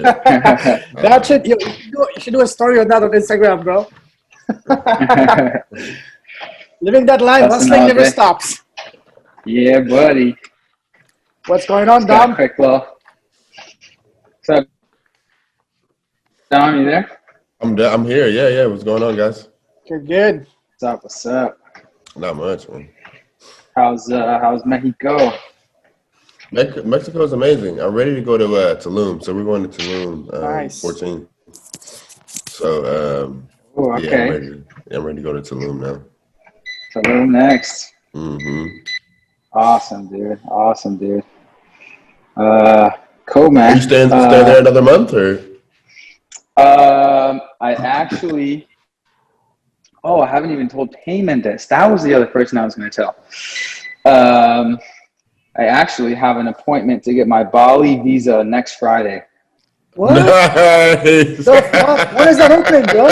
That should you should do a story on that on Instagram, bro. Living that life, hustling never stops. Yeah, buddy. What's going on, Dom? Quick little. What's up, Dom? You there? I'm here. Yeah. What's going on, guys? Good. What's up? Not much, man. How's Mexico? Mexico is amazing. I'm ready to go to Tulum. So we're going to Tulum Nice. 14. So Okay. I'm ready to go to Tulum now. Tulum next. Mm-hmm. Awesome, dude. Cool, man. Are you staying there another month or? I actually. Oh, I haven't even told Payment this. That was the other person I was going to tell. I actually have an appointment to get my Bali visa next Friday. What? Nice. So, when is that opening, bro?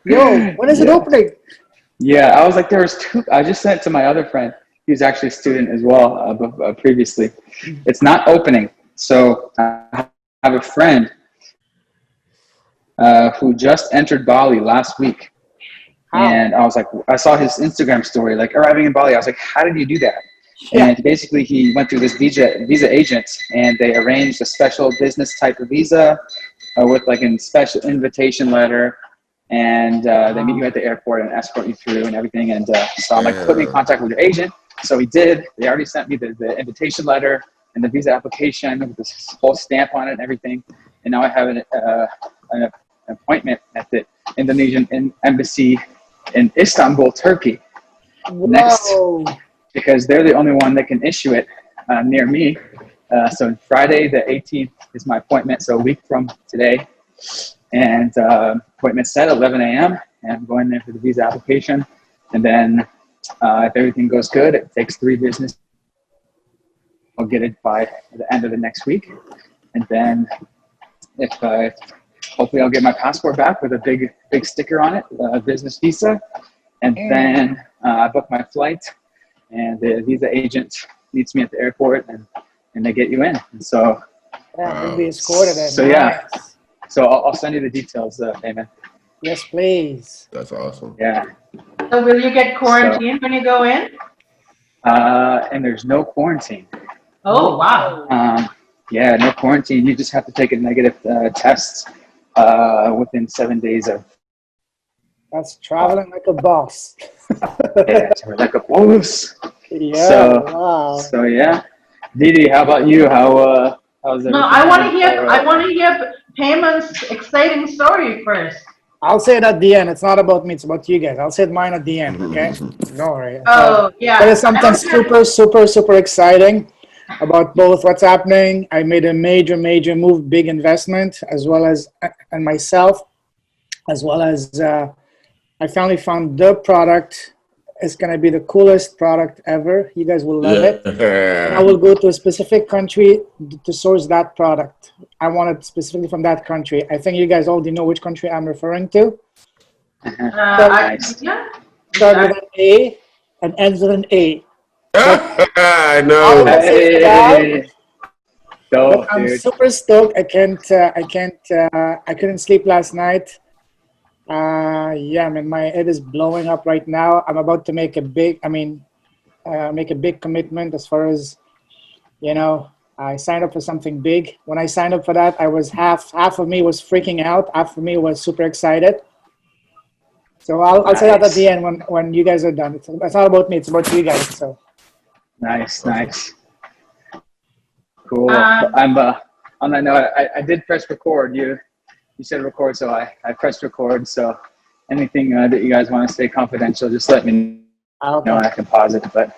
Yo, when is it opening? Yeah, I was like, there was two. I just sent it to my other friend. He was actually a student as well previously. It's not opening. So I have a friend who just entered Bali last week. And I was like, I saw his Instagram story, like arriving in Bali. I was like, how did you do that? Yeah. And basically he went through this visa agent and they arranged a special business type of visa with like a special invitation letter. And they meet you at the airport and escort you through and everything. And so I'm like, put me in contact with your agent. So he did. They already sent me the invitation letter and the visa application with this whole stamp on it and everything. And now I have an appointment at the Indonesian embassy in Istanbul, Turkey. Next, because they're the only one that can issue it near me. So Friday the 18th is my appointment, so a week from today. And appointment set at 11 a.m. And I'm going there for the visa application. And then if everything goes good, it takes 3 business. I'll get it by the end of the next week. And then if hopefully I'll get my passport back with a big sticker on it, a business visa. And then I book my flight and the visa agent meets me at the airport and they get you in. And so, will be escorted. So yeah, so I'll send you the details, Payment. Yes, please. That's awesome. Yeah. So will you get quarantined when you go in? And there's no quarantine. Oh, wow. Yeah, no quarantine. You just have to take a negative test within 7 days of. That's traveling like a boss. Yeah, like a boss. Yeah. So yeah, Didi, how about you? How's everything? No, I want to hear Payment's exciting story first. I'll say it at the end. It's not about me. It's about you guys. I'll say mine at the end. Okay. Don't worry. Oh yeah. There is something super exciting about both what's happening. I made a major move, big investment, as well as and myself, as well as I finally found the product. It's gonna be the coolest product ever. You guys will love it. And I will go to a specific country to source that product. I want it specifically from that country. I think you guys already know which country I'm referring to. Nice. Start with an A and ends with an A. I know. Hey. I'm super stoked. I couldn't sleep last night. Yeah, man, my head is blowing up right now. I'm about to make a big commitment as far as, I signed up for something big. When I signed up for that, I was half of me was freaking out. Half of me was super excited. So I'll say that at the end when you guys are done. It's not about me. It's about you guys. So. Nice. Cool. I'm on that note. I did press record. You said record, so I pressed record. So anything that you guys want to stay confidential, just let me know. I can pause it. But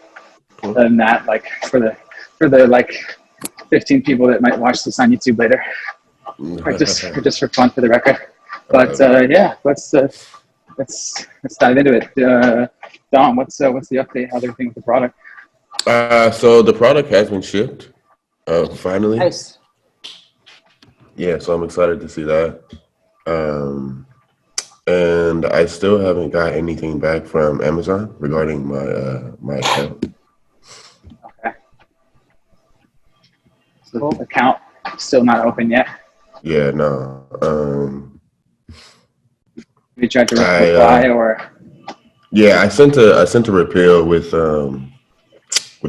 other than that, like for the like 15 people that might watch this on YouTube later, or just for fun for the record. But yeah, let's dive into it. Dom, what's the update? How's everything with the product? So the product has been shipped. Finally. Nice. Yeah, so I'm excited to see that. And I still haven't got anything back from Amazon regarding my account. Okay. the account still not open yet? Yeah, no. You tried to reply or? Yeah, I sent a repeal with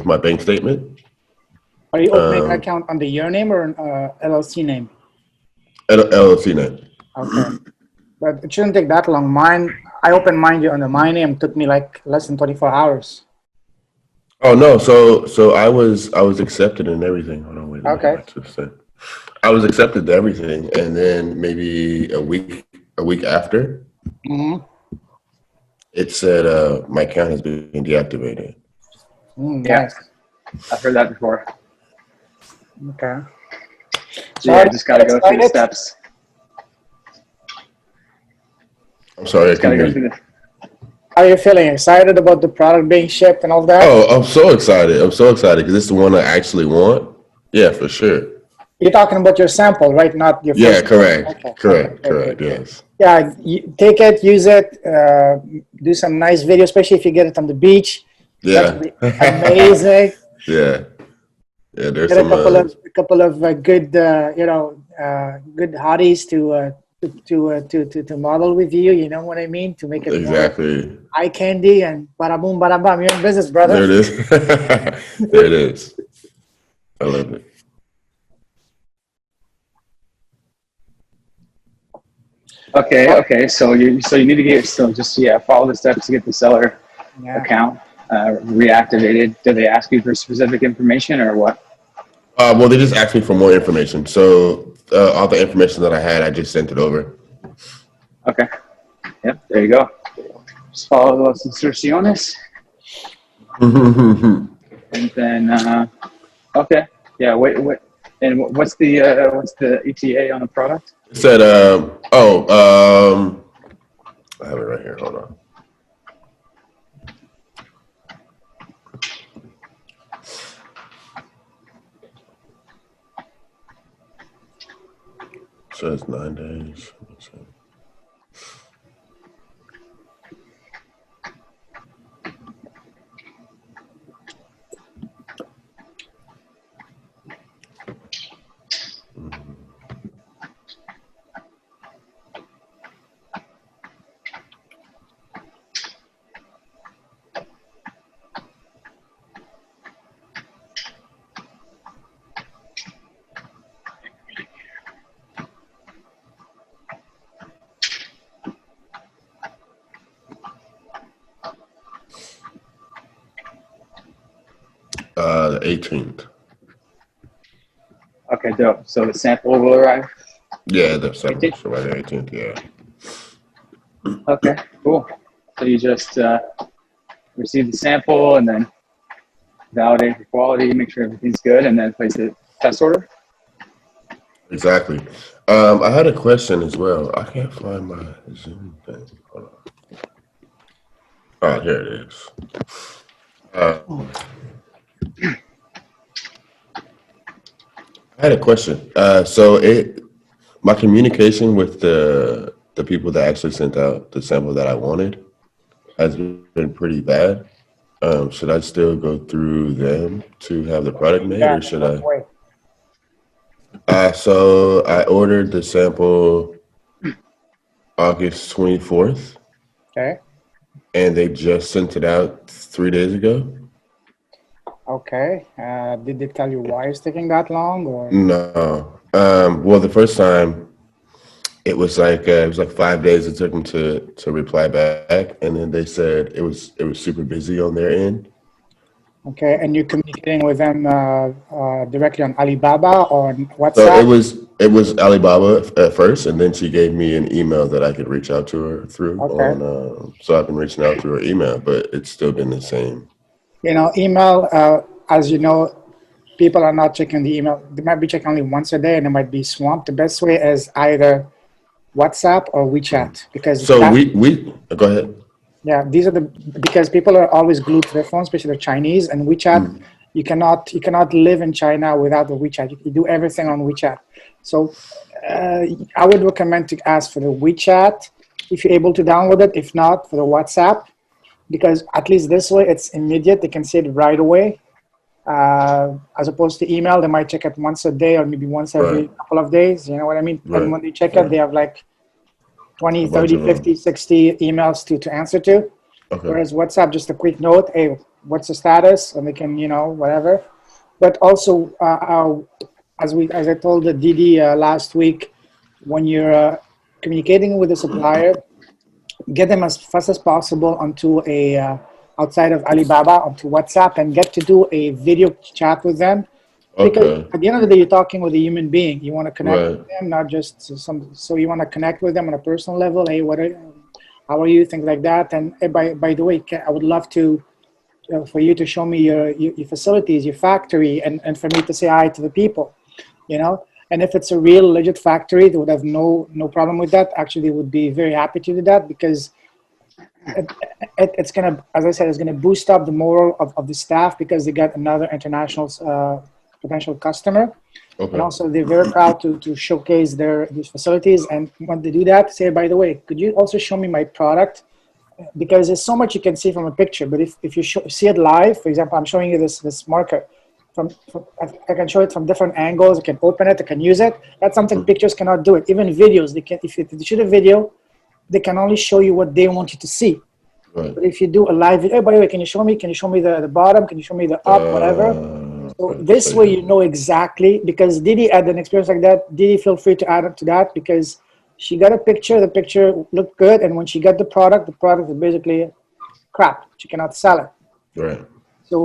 my bank statement. Are you opening an account under your name or an LLC name? LLC name. Okay. But it shouldn't take that long. I opened mine under my name. It took me like less than 24 hours. Oh no, so I was accepted and everything. Hold on, wait. Okay. I was accepted to everything, and then maybe a week after, it said my account has been deactivated. Nice. I've heard that before. Okay. So yeah, just gotta go through the steps. I'm sorry, I couldn't hear you. How are you feeling? Excited about the product being shipped and all that? Oh, I'm so excited. because it's the one I actually want. Yeah, for sure. You're talking about your sample, right? Not your first. Correct. Okay. Correct. Yes. Yeah, you take it, use it, do some nice video, especially if you get it on the beach. Yeah. That'd be amazing. Yeah. There's Get some a couple of good, good hotties to model with you. You know what I mean? To make it exactly eye candy and bada boom, bada bam. You're in business, brother. There it is. There it is. I love it. Okay. So you need to get follow the steps to get the seller account reactivated. Do they ask you for specific information or what? Well, they just asked me for more information. So all the information that I had, I just sent it over. Okay. Yep. There you go. Just follow those instrucciones. And then okay. Yeah. Wait. And what's the ETA on the product? It said I have it right here. Hold on. It says 9 days. The 18th. Okay, dope. So the sample will arrive? Yeah, the 7th, so by the 18th, yeah. Okay, cool. So you just receive the sample and then validate for quality, make sure everything's good, and then place a test order? Exactly. I had a question as well. I can't find my Zoom thing. Hold on. Oh, here it is. I had a question. My communication with the people that actually sent out the sample that I wanted has been pretty bad. Should I still go through them to have the product made, or should I? So I ordered the sample August 24th. Okay. And they just sent it out 3 days ago. Okay. Did they tell you why it's taking that long, or? No. Well, the first time it was like 5 days it took them to reply back, and then they said it was super busy on their end. Okay, and you're communicating with them directly on Alibaba or WhatsApp? So it was Alibaba at first, and then she gave me an email that I could reach out to her through. Okay. So I've been reaching out through her email, but it's still been the same. Email, as you know, people are not checking the email. They might be checking only once a day, and they might be swamped. The best way is either WhatsApp or WeChat, because we go ahead. Yeah, because people are always glued to their phones, especially the Chinese, and WeChat. You cannot live in China without the WeChat. You do everything on WeChat. So I would recommend to ask for the WeChat if you're able to download it. If not, for the WhatsApp, because at least this way it's immediate. They can see it right away. As opposed to email, they might check it once a day or maybe once every Right. couple of days. You know what I mean? And Right. when they check Right. it, they have like 20, A bunch 30, of them. 50, 60 emails to answer to. Okay. Whereas WhatsApp, just a quick note, hey, what's the status? And they can, whatever. But also, as I told the Didi last week, when you're communicating with a supplier, get them as fast as possible onto a outside of Alibaba onto WhatsApp and get to do a video chat with them. Because Okay. at the end of the day, you're talking with a human being. You want to connect Right. with them, not just some. So you want to connect with them on a personal level. Hey, how are you? Things like that. And by the way, I would love to for you to show me your facilities, your factory, and for me to say hi to the people. And if it's a real legit factory, they would have no problem with that. Actually, they would be very happy to do that because it's gonna, as I said, it's gonna boost up the morale of the staff because they got another international potential customer. And Okay. also they're very proud to showcase these facilities. And when they do that, say, by the way, could you also show me my product? Because there's so much you can see from a picture, but if you see it live, for example, I'm showing you this marker. I can show it from different angles. I can open it. I can use it. That's something pictures cannot do. It even videos. They can. If they shoot a video, they can only show you what they want you to see. Right. But if you do a live video, by the way, can you show me? Can you show me the bottom? Can you show me the up? Whatever. So Right. this way you know exactly, because Didi had an experience like that. Didi, feel free to add up to that because she got a picture. The picture looked good, and when she got the product is basically crap. She cannot sell it. Right. So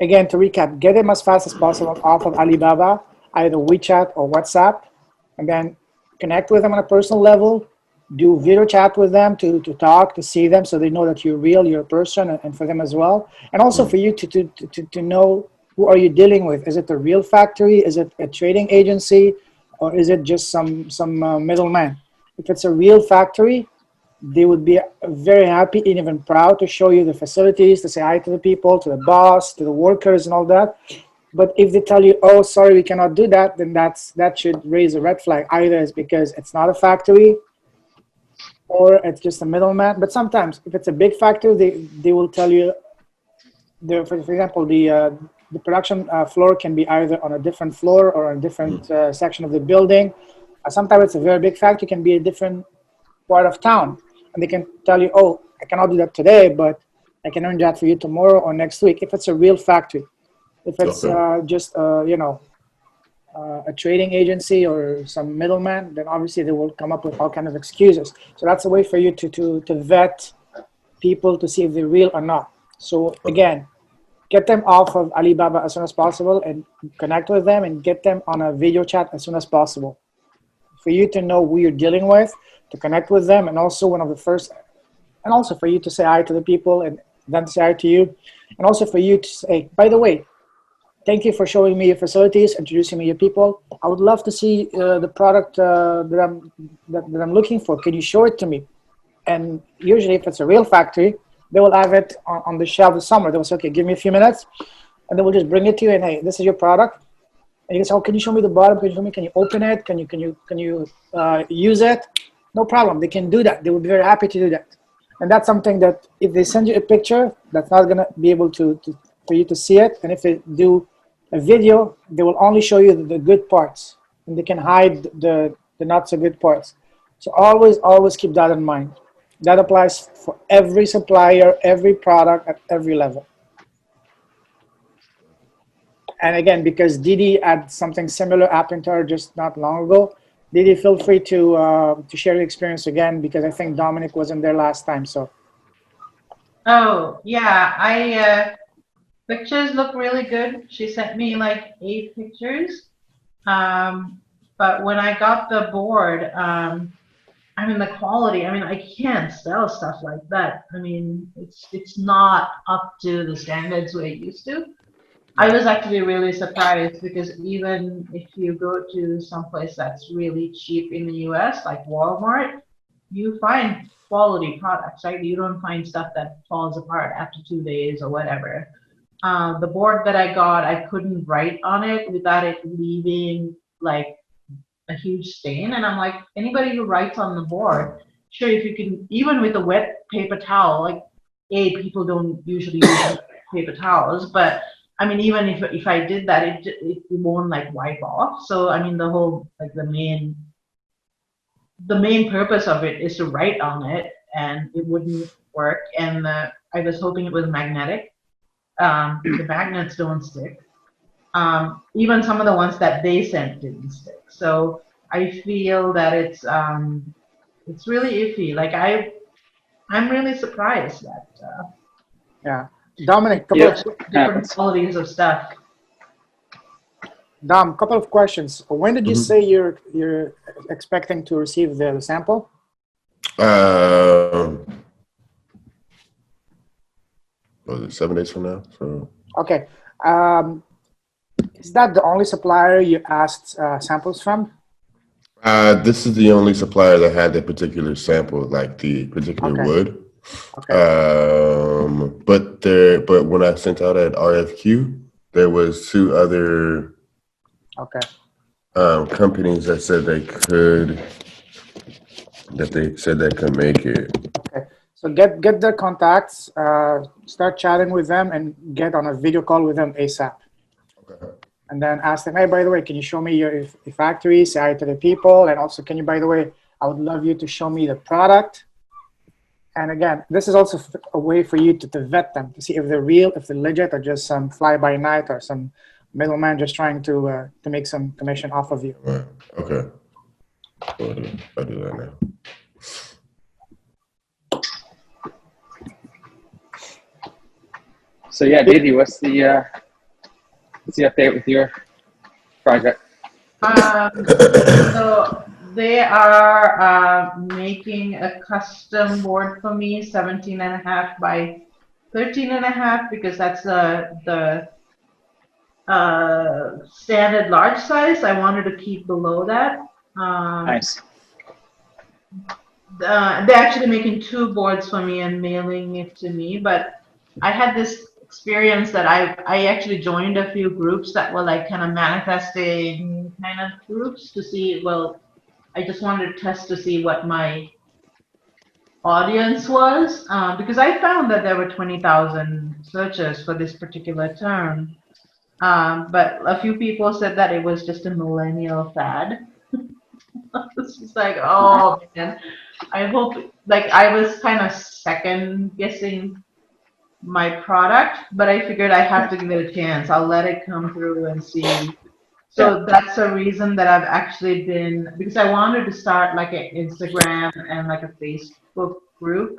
again, to recap, get them as fast as possible off of Alibaba, either WeChat or WhatsApp, and then connect with them on a personal level. Do video chat with them to talk, to see them, so they know that you're real, you're a person, and for them as well. And also for you to know who are you dealing with. Is it a real factory? Is it a trading agency? Or is it just some middleman? If it's a real factory, they would be very happy and even proud to show you the facilities, to say hi to the people, to the boss, to the workers and all that. But if they tell you, oh, sorry, we cannot do that, then that should raise a red flag. Either it's because it's not a factory or it's just a middleman. But sometimes if it's a big factory, they will tell you, for example, the production floor can be either on a different floor or on a different section of the building. Sometimes it's a very big factory, can be a different part of town. And they can tell you, oh, I cannot do that today, but I can arrange that for you tomorrow or next week. If it's a real factory. If it's just, a trading agency or some middleman, then obviously they will come up with all kinds of excuses. So that's a way for you to vet people to see if they're real or not. So again, get them off of Alibaba as soon as possible and connect with them and get them on a video chat as soon as possible. For you to know who you're dealing with, to connect with them, and also one of the first, and also for you to say hi to the people and them to say hi to you, and also for you to say, by the way, thank you for showing me your facilities, introducing me your people. I would love to see the product that I'm looking for. Can you show it to me? And usually, if it's a real factory, they will have it on the shelf this summer. They will say, okay, give me a few minutes, and they will just bring it to you and, hey, this is your product. And you can say, oh, can you show me the bottom? Can you show me? Can you open it? Can you use it? No problem. They can do that. They will be very happy to do that. And that's something that if they send you a picture, that's not gonna be able for you to see it. And if they do a video, they will only show you the good parts, and they can hide the not so good parts. So always keep that in mind. That applies for every supplier, every product at every level. And again, because Didi had something similar happen to her just not long ago, Didi, feel free to share your experience again, because I think Dominic wasn't there last time. So. Oh, yeah, pictures look really good. She sent me like 8 pictures. But when I got the board, I mean, the quality, I mean, I can't sell stuff like that. I mean, it's not up to the standards we're used to. I was actually really surprised because even if you go to someplace that's really cheap in the US, like Walmart, you find quality products, right? You don't find stuff that falls apart after 2 days or whatever. The board that I got, I couldn't write on it without it leaving like a huge stain. And I'm like, anybody who writes on the board, sure, if you can, even with a wet paper towel, like, people don't usually use paper towels, but I mean, even if I did that, it won't like wipe off. So I mean, the whole like the main purpose of it is to write on it, and it wouldn't work. And I was hoping it was magnetic. The magnets don't stick. Even some of the ones that they sent didn't stick. So I feel that it's really iffy. Like I'm really surprised that Yeah. Dominic, Yep. different Happens. qualities of stuff. Dom, couple of questions. When did you Mhm. say you're expecting to receive the sample? Was it 7 days from now? So Okay. Is that the only supplier you asked samples from? this is the only supplier that had that particular sample, like the particular Okay. wood. Okay. But when I sent out at RFQ, there was 2 other Okay. companies that said they could make it. Okay. So get their contacts, start chatting with them, and get on a video call with them ASAP. Okay. And then ask them, hey, by the way, can you show me your factory, say hi to the people, and also, can you, by the way, I would love you to show me the product. And again, this is also a way for you to vet them, to see if they're real, if they're legit, or just some fly-by-night or some middleman just trying to make some commission off of you. Right. Okay. I'll do that now. So yeah, Didi, what's the update with your project? So they are making a custom board for me, 17.5 by 13.5, because that's the standard large size. I wanted to keep below that. Nice. They're actually making 2 boards for me and mailing it to me, but I had this experience that I actually joined a few groups that were like kind of manifesting kind of groups to see, well, I just wanted to test to see what my audience was, because I found that there were 20,000 searches for this particular term, but a few people said that it was just a millennial fad. It's just like, oh man, I hope, like I was kind of second guessing my product, but I figured I have to give it a chance. I'll let it come through and see. So that's a reason that I've actually been, because I wanted to start like an Instagram and like a Facebook group.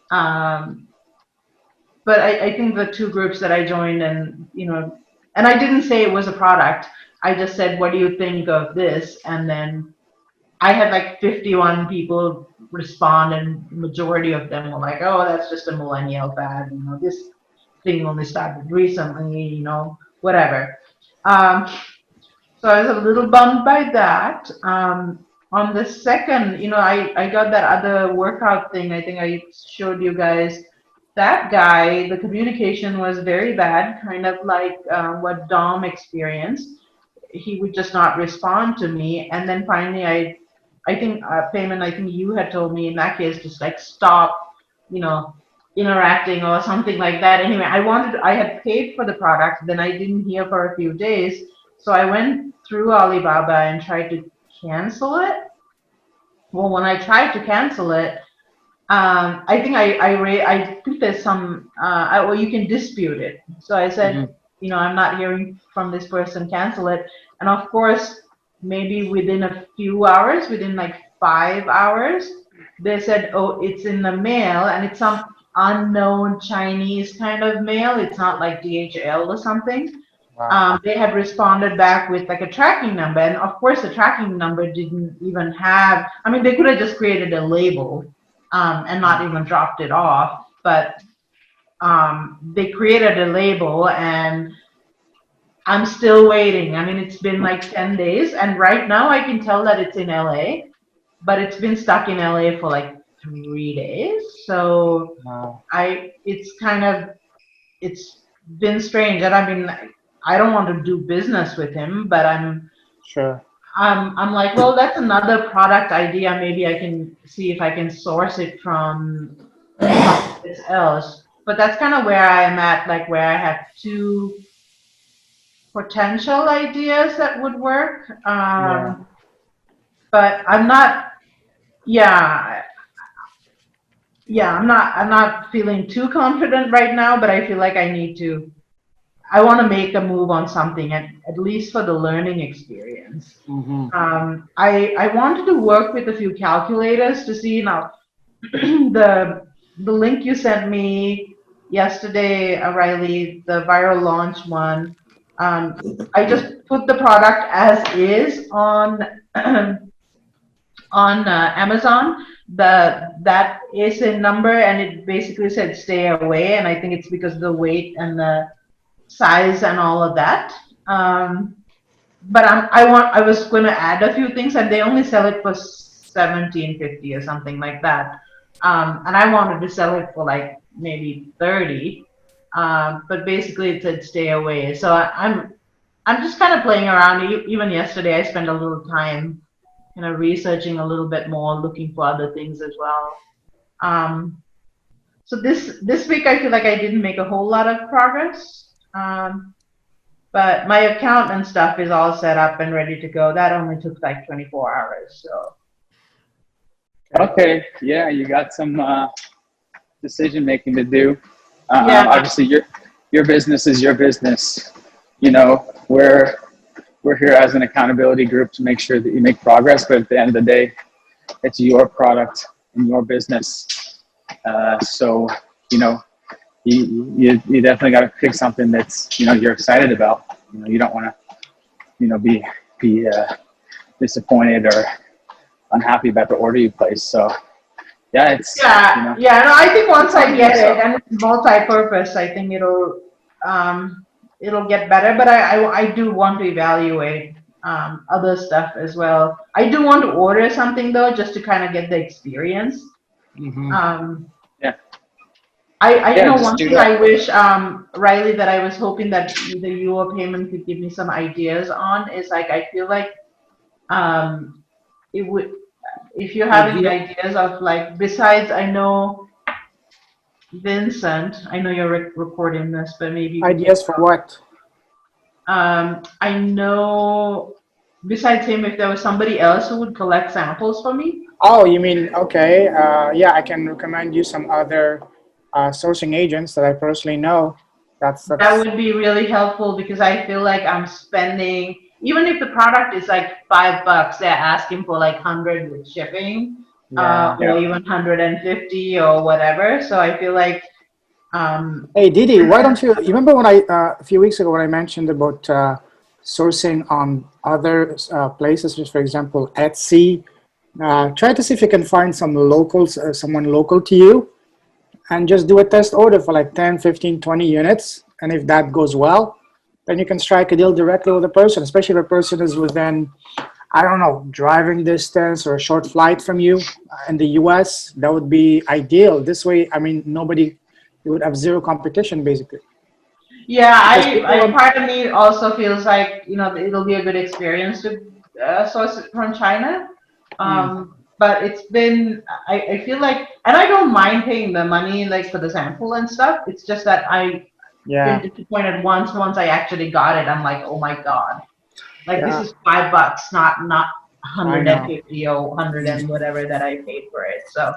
But I think the 2 groups that I joined, and and I didn't say it was a product. I just said, what do you think of this? And then I had like 51 people respond, and majority of them were like, oh, that's just a millennial fad. This thing only started recently, whatever. So I was a little bummed by that. On the second, I got that other workout thing. I think I showed you guys. That guy, the communication was very bad, kind of like what Dom experienced. He would just not respond to me. And then finally, I think, Payman, I think you had told me in that case, just like stop, interacting or something like that. Anyway, I had paid for the product, then I didn't hear for a few days. So I went through Alibaba and tried to cancel it. Well, when I tried to cancel it, I think I think there's some, well, you can dispute it. So I said, I'm not hearing from this person, cancel it. And of course, maybe within a few hours, within like 5 hours, they said, oh, it's in the mail, and it's some unknown Chinese kind of mail. It's not like DHL or something. Wow. They had responded back with like a tracking number, and of course the tracking number didn't even have, I mean, they could have just created a label and not even dropped it off, but they created a label, and I'm still waiting. I mean, it's been like 10 days, and right now I can tell that it's in LA, but it's been stuck in LA for like 3 days. So Wow. it's been strange. And I mean, I don't want to do business with him, but Sure. I'm like, well, that's another product idea. Maybe I can see if I can source it from someplace else. But that's kind of where I am at, like where I have 2 potential ideas that would work. Yeah. But I'm not. Yeah, I'm not feeling too confident right now. But I feel like I need to. I want to make a move on something, at least for the learning experience. Mm-hmm. I wanted to work with a few calculators to see now the link you sent me yesterday, Riley, the viral launch one. I just put the product as is on on Amazon. That ASIN number, and it basically said stay away, and I think it's because of the weight and the size and all of that. But I was going to add a few things, and they only sell it for $17.50 or something like that. And I wanted to sell it for like maybe 30. But basically it said stay away. So I'm just kind of playing around. Even yesterday, I spent a little time, researching a little bit more, looking for other things as well. So this week, I feel like I didn't make a whole lot of progress. But my account and stuff is all set up and ready to go. That only took like 24 hours. So. Okay. Yeah, you got some decision making to do. Yeah. Obviously, your business is your business. We're here as an accountability group to make sure that you make progress. But at the end of the day, it's your product and your business. So you definitely got to pick something that's you're excited about. You don't want to be disappointed or unhappy about the order you place. So yeah, it's No, I think once I get it and it's multi-purpose, I think it'll get better. But I do want to evaluate other stuff as well. I do want to order something though, just to kind of get the experience. Mm-hmm. One thing I wish, Riley, that I was hoping that either you or Payment could give me some ideas on is like, I feel like it would, if you have any ideas of like, besides, I know Vincent, I know you're recording this, but maybe. Ideas for what? I know besides him, if there was somebody else who would collect samples for me. Oh, you mean, okay. Yeah, I can recommend you some other sourcing agents that I personally know. That would be really helpful because I feel like I'm spending, even if the product is like $5, they're asking for like 100 with shipping, or even 150 or whatever. So I feel like. Hey Didi, why don't you remember when a few weeks ago when I mentioned about sourcing on other places, just for example Etsy. Try to see if you can find some locals, someone local to you, and just do a test order for like 10, 15, 20 units. And if that goes well, then you can strike a deal directly with the person, especially if the person is within, I don't know, driving distance or a short flight from you in the US. That would be ideal. This way, I mean, you would have zero competition basically. Yeah, part of me also feels like, it'll be a good experience to source it from China. But it's been, I feel like, and I don't mind paying the money like for the sample and stuff. It's just that I've been disappointed once I actually got it. I'm like, oh my God, like this is $5, not 150 or 100 and whatever that I paid for it. So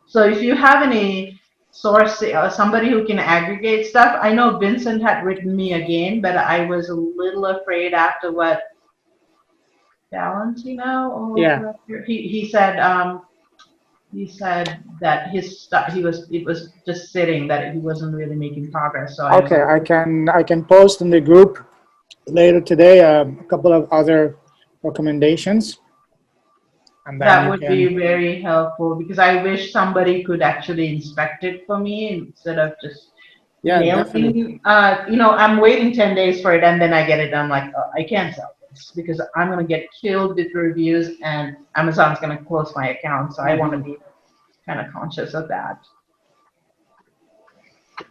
so if you have any source or somebody who can aggregate stuff, I know Vincent had written me again, but I was a little afraid after what Valentino. He said that his stuff it was just sitting, that he wasn't really making progress. So I can post in the group later today a couple of other recommendations. And that would be very helpful because I wish somebody could actually inspect it for me instead of just mailing. I'm waiting 10 days for it and then I get it. I'm like, oh, I can't sell this because I'm going to get killed with reviews and Amazon's going to close my account. So I want to be kind of conscious of that.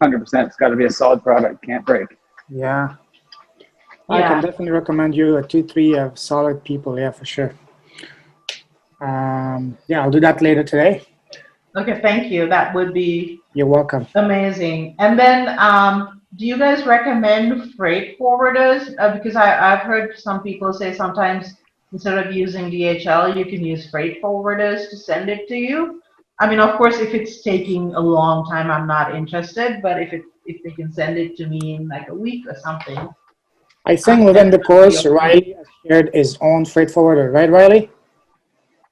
100%. It's got to be a solid product. Can't break. Yeah. I can definitely recommend you 2-3 solid people. Yeah, for sure. I'll do that later today. Okay, thank you. That would be. You're welcome. Amazing. And then do you guys recommend freight forwarders? Because I've heard some people say sometimes instead of using DHL, you can use freight forwarders to send it to you. I mean, of course, if it's taking a long time, I'm not interested. But if they can send it to me in like a week or something, I think within the course, Riley has shared his own freight forwarder, right, Riley?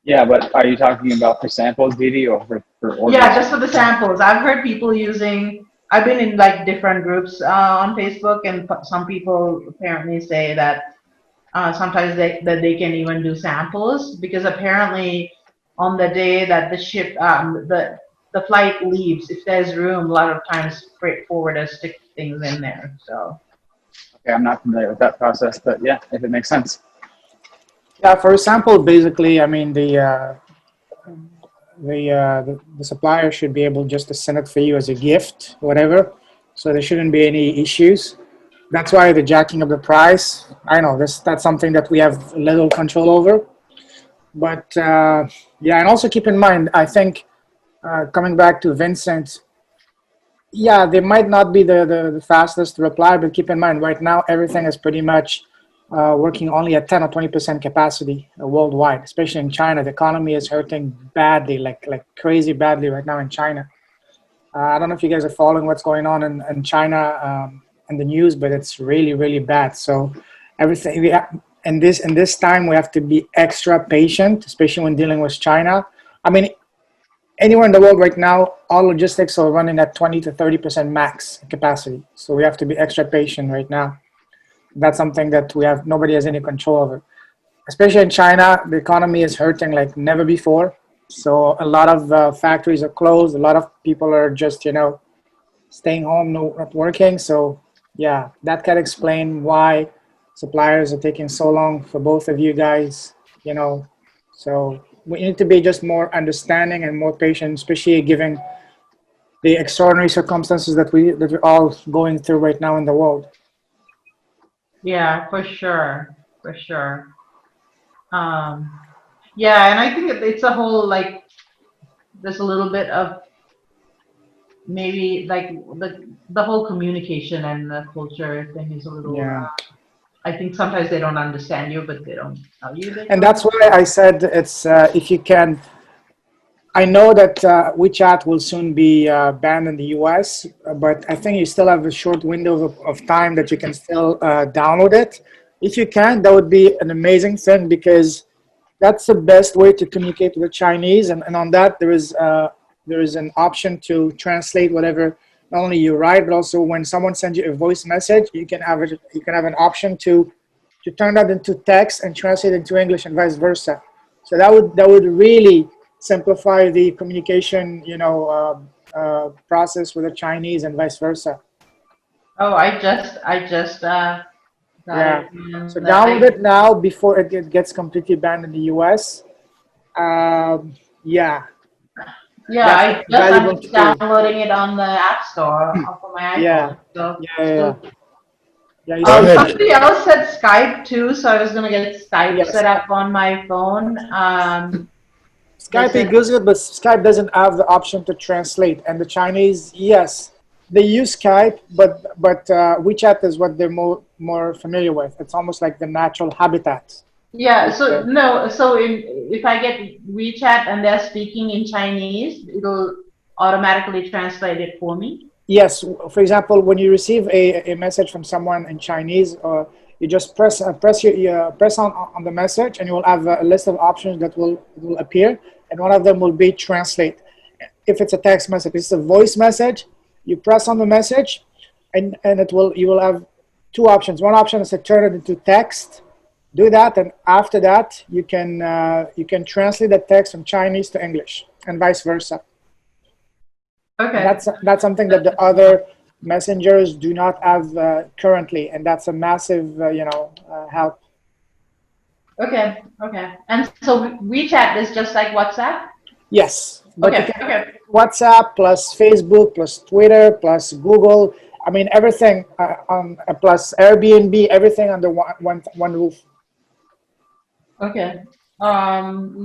Yeah, but are you talking about for samples, Didi, or for orders? yeah, just for the samples. I've heard people using. I've been in like different groups on Facebook, and some people apparently say that sometimes that they can even do samples because apparently on the day that the ship the flight leaves, if there's room, a lot of times freight forwarders stick things in there. So Okay, I'm not familiar with that process, but yeah, if it makes sense. Yeah, for example, basically, I mean, the supplier should be able just to send it for you as a gift, whatever. So there shouldn't be any issues. That's why the jacking of the price. I know that's something that we have little control over. But yeah, and also keep in mind, I think coming back to Vincent, yeah, they might not be the fastest to reply, but keep in mind, right now everything is pretty much working only at 10 or 20% capacity worldwide, especially in China. The economy is hurting badly, like crazy badly right now in China. I don't know if you guys are following what's going on in China in the news, but it's really, really bad. So everything in this time we have to be extra patient, especially when dealing with China. I mean, anywhere in the world right now, all logistics are running at 20 to 30% max capacity. So we have to be extra patient right now. That's something that nobody has any control over. Especially in China, the economy is hurting like never before. So a lot of factories are closed. A lot of people are just, staying home, not working. So yeah, that can explain why suppliers are taking so long for both of you guys, So we need to be just more understanding and more patient, especially given the extraordinary circumstances that we're all going through right now in the world. yeah, for sure, for sure. Um, yeah, and I think it's a whole like there's a little bit of maybe like the whole communication and the culture thing is a little. Yeah. I think sometimes they don't understand you, but they don't tell you they And don't. that's why I said it's if you can. I know that WeChat will soon be banned in the US, but I think you still have a short window of time that you can still download it. If you can, that would be an amazing thing because that's the best way to communicate with the Chinese. And on that, there is an option to translate whatever not only you write, but also when someone sends you a voice message, you can have an option to turn that into text and translate into English and vice versa. So that would really simplify the communication, process with the Chinese and vice versa. Oh, I just got Yeah. it. And So download it now before gets completely banned in the US. Yeah, yeah, that's a I'm valuable just tool. downloading it on the App Store for my Yeah, iPhone. So yeah, yeah, yeah. still. Yeah, you I see, had Somebody else said Skype too, so I was gonna get Skype yes, set up on my phone. They Skype is said, good, but Skype doesn't have the option to translate. And the Chinese, yes, they use Skype, but WeChat is what they're more familiar with. It's almost like the natural habitat. yeah. Which, So no, so if I get WeChat and they're speaking in Chinese, it'll automatically translate it for me. yes, for example, when you receive a message from someone in Chinese, you just press on the message, and you will have a list of options that will appear, and one of them will be translate. If it's a text message, if it's a voice message, you press on the message, and you will have two options. One option is to turn it into text. Do that, and after that, you can translate the text from Chinese to English, and vice versa. And Okay. that's something that the other messengers do not have currently, and that's a massive help. Okay. Okay. And so WeChat is just like WhatsApp. Yes, but you Okay. can Okay. WhatsApp plus Facebook plus Twitter plus Google. I mean everything on plus Airbnb, everything under one roof. Okay.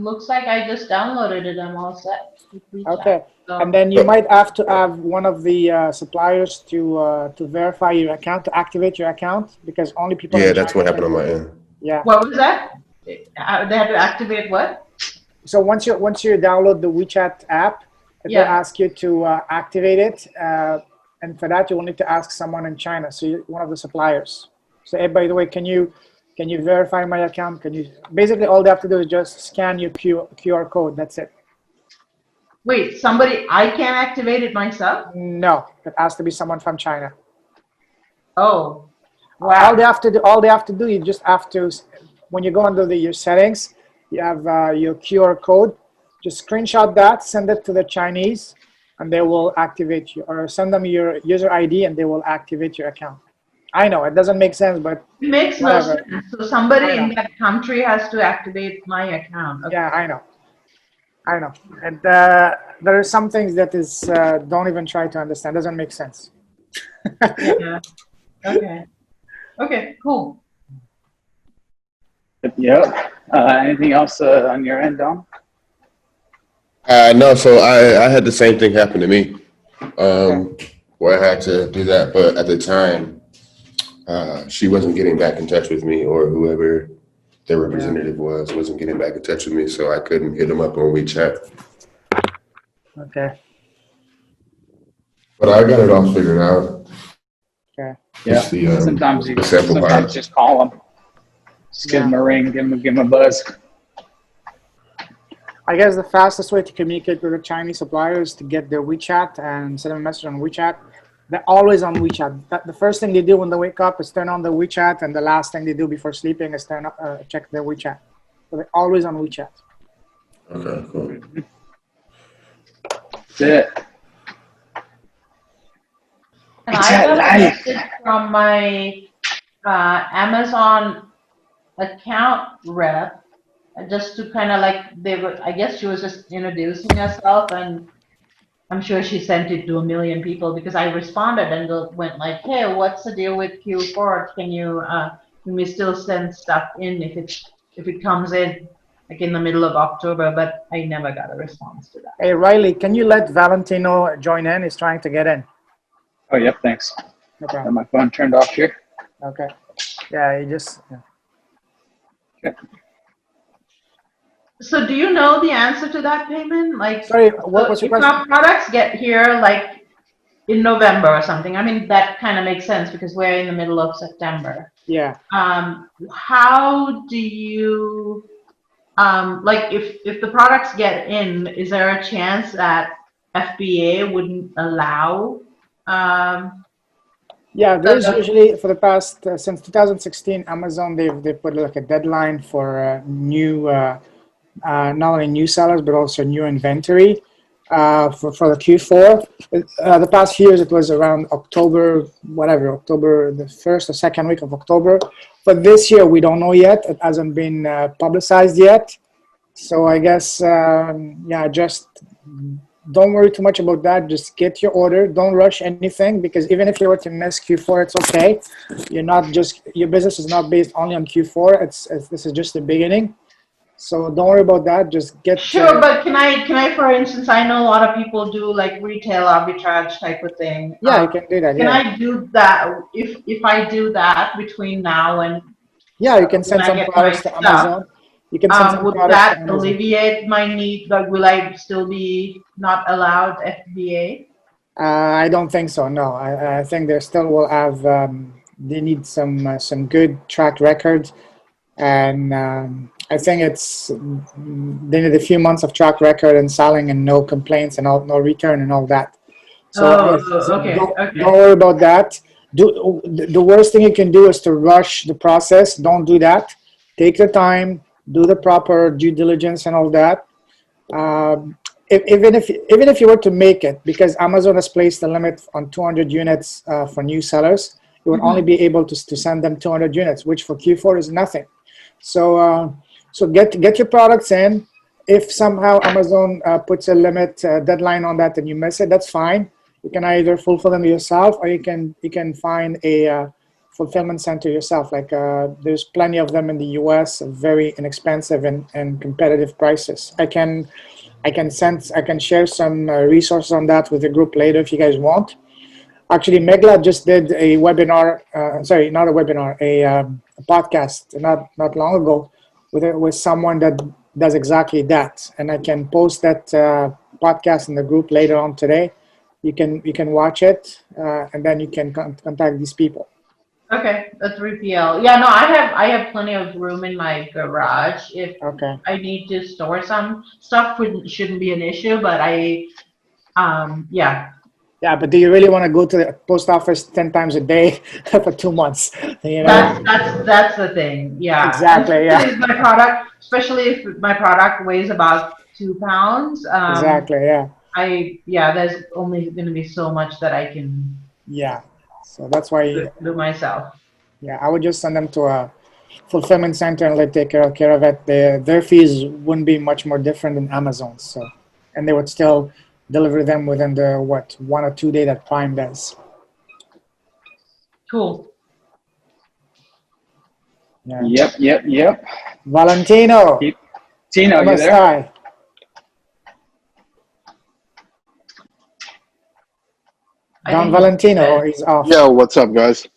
Looks like I just downloaded it. I'm all set with WeChat. Okay. And then you might have to have one of the suppliers to verify your account, to activate your account, because only people Yeah, in that's China what happened can on do my it. end. Yeah. What was that? They had to activate what? So once you download the WeChat app, it will Yeah. ask you to activate it, and for that you will need to ask someone in China, so one of the suppliers. So, hey, by the way, can you verify my account? Can you basically all they have to do is just scan your QR code. That's it. Wait, I can't activate it myself? No, it has to be someone from China. Oh, All wow. they have to do, you just have to, when you go under your settings, you have your QR code. Just screenshot that, send it to the Chinese, and they will activate you. Or send them your user ID, and they will activate your account. I know it doesn't make sense, but It makes whatever. no sense. So somebody in that country has to activate my account. Okay. Yeah, I know. And there are some things that is don't even try to understand. Doesn't make sense. Yeah. Okay. Okay. Cool. Yep. Anything else on your end, Dom? No, so I had the same thing happen to me, where I had to do that, but at the time, she wasn't getting back in touch with me, or whoever their representative wasn't getting back in touch with me, so I couldn't hit them up on WeChat. Okay. But I got it all figured out. Okay. Yeah. The, sometimes the sample part. just call them. Just give them a ring. Give them a buzz. I guess the fastest way to communicate with a Chinese supplier is to get their WeChat and send them a message on WeChat. They're always on WeChat. The first thing they do when they wake up is turn on the WeChat, and the last thing they do before sleeping is check their WeChat. So they're always on WeChat. Okay, cool. That's it. And It's I that got a life. message from my Amazon account rep, just to kind of like, I guess she was just introducing herself, and I'm sure she sent it to a million people, because I responded and went like, hey, what's the deal with Q4? Can we still send stuff in if it comes in like in the middle of October? But I never got a response to that. Hey, Riley, can you let Valentino join in? He's trying to get in. Oh, yep. Thanks. No Got problem. my phone turned off here. Okay. Yeah, he just. Yeah. Okay. So do you know the answer to that payment? Like, Sorry, what was your if question? our products get here like in November or something, I mean, that kind of makes sense because we're in the middle of September. Yeah. How do you, like, if the products get in, is there a chance that FBA wouldn't allow? Yeah, there's usually for the past since 2016, Amazon they've put like a deadline for new not only new sellers but also new inventory for the Q4. The past few years it was around October, October the first or second week of October. But this year we don't know yet. It hasn't been publicized yet. So I guess just don't worry too much about that. Just get your order. Don't rush anything, because even if you were to miss Q4, it's okay. Your business is not based only on Q4. This is just the beginning. So don't worry about that. Just get. Sure, but can I, for instance, I know a lot of people do like retail arbitrage type of thing. Yeah, you can do that. Can I do that if I do that between now and? Yeah, you can send some products to Amazon. You can send some would products that to Amazon. alleviate my need? Like, will I still be not allowed FBA? I don't think so. No, I think they still will have. They need some good track record, and I think they need a few months of track record and selling and no complaints and no return and all that. So, don't worry about that. The worst thing you can do is to rush the process. Don't do that. Take the time, do the proper due diligence and all that. Even if you were to make it, because Amazon has placed a limit on 200 units for new sellers, you would only be able to send them 200 units, which for Q4 is nothing. So get your products in. If somehow Amazon puts a deadline on that and you miss it, that's fine. You can either fulfill them yourself, or you can find a fulfillment center yourself. Like there's plenty of them in the US, very inexpensive and competitive prices. I can I can share some resources on that with the group later if you guys want. Actually, Megla just did a webinar. Sorry, not a webinar, a podcast not long ago with someone that does exactly that. And I can post that podcast in the group later on today. You can watch it, and then you can contact these people. Okay, a 3PL. Yeah, no, I have plenty of room in my garage. If I need to store some stuff, shouldn't be an issue. But yeah. Yeah, but do you really want to go to the post office 10 times a day for 2 months? You know? That's the thing. Yeah. Exactly. Yeah. Especially if my product weighs about 2 pounds. Exactly. Yeah. There's only going to be so much that I can. Yeah. So that's why do myself. Yeah, I would just send them to a fulfillment center and let take care of it. Their fees wouldn't be much more different than Amazon's. So, and they would still deliver them within the 1 or 2 day that Prime does. Cool. Yeah. Yep. Valentino. Tino, you there? Don Valentino, or he's off. Yo, what's up, guys?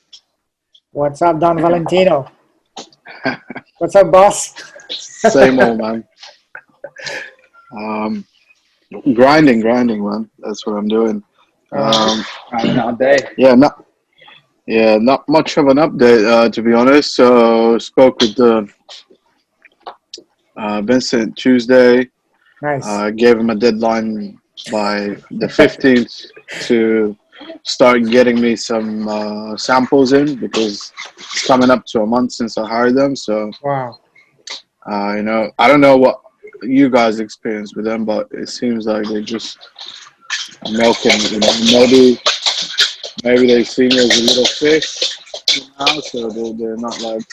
What's up, Don Valentino? What's up, boss? Same old, man. Grinding, man. That's what I'm doing. Grinding all day. Not much of an update, to be honest. So spoke with Vincent Tuesday. Nice. Gave him a deadline by the 15th to start getting me some samples in, because it's coming up to a month since I hired them. So, wow. I don't know what you guys experience with them, but it seems like they're just milking. Maybe they see me as a little fish now, so they're not like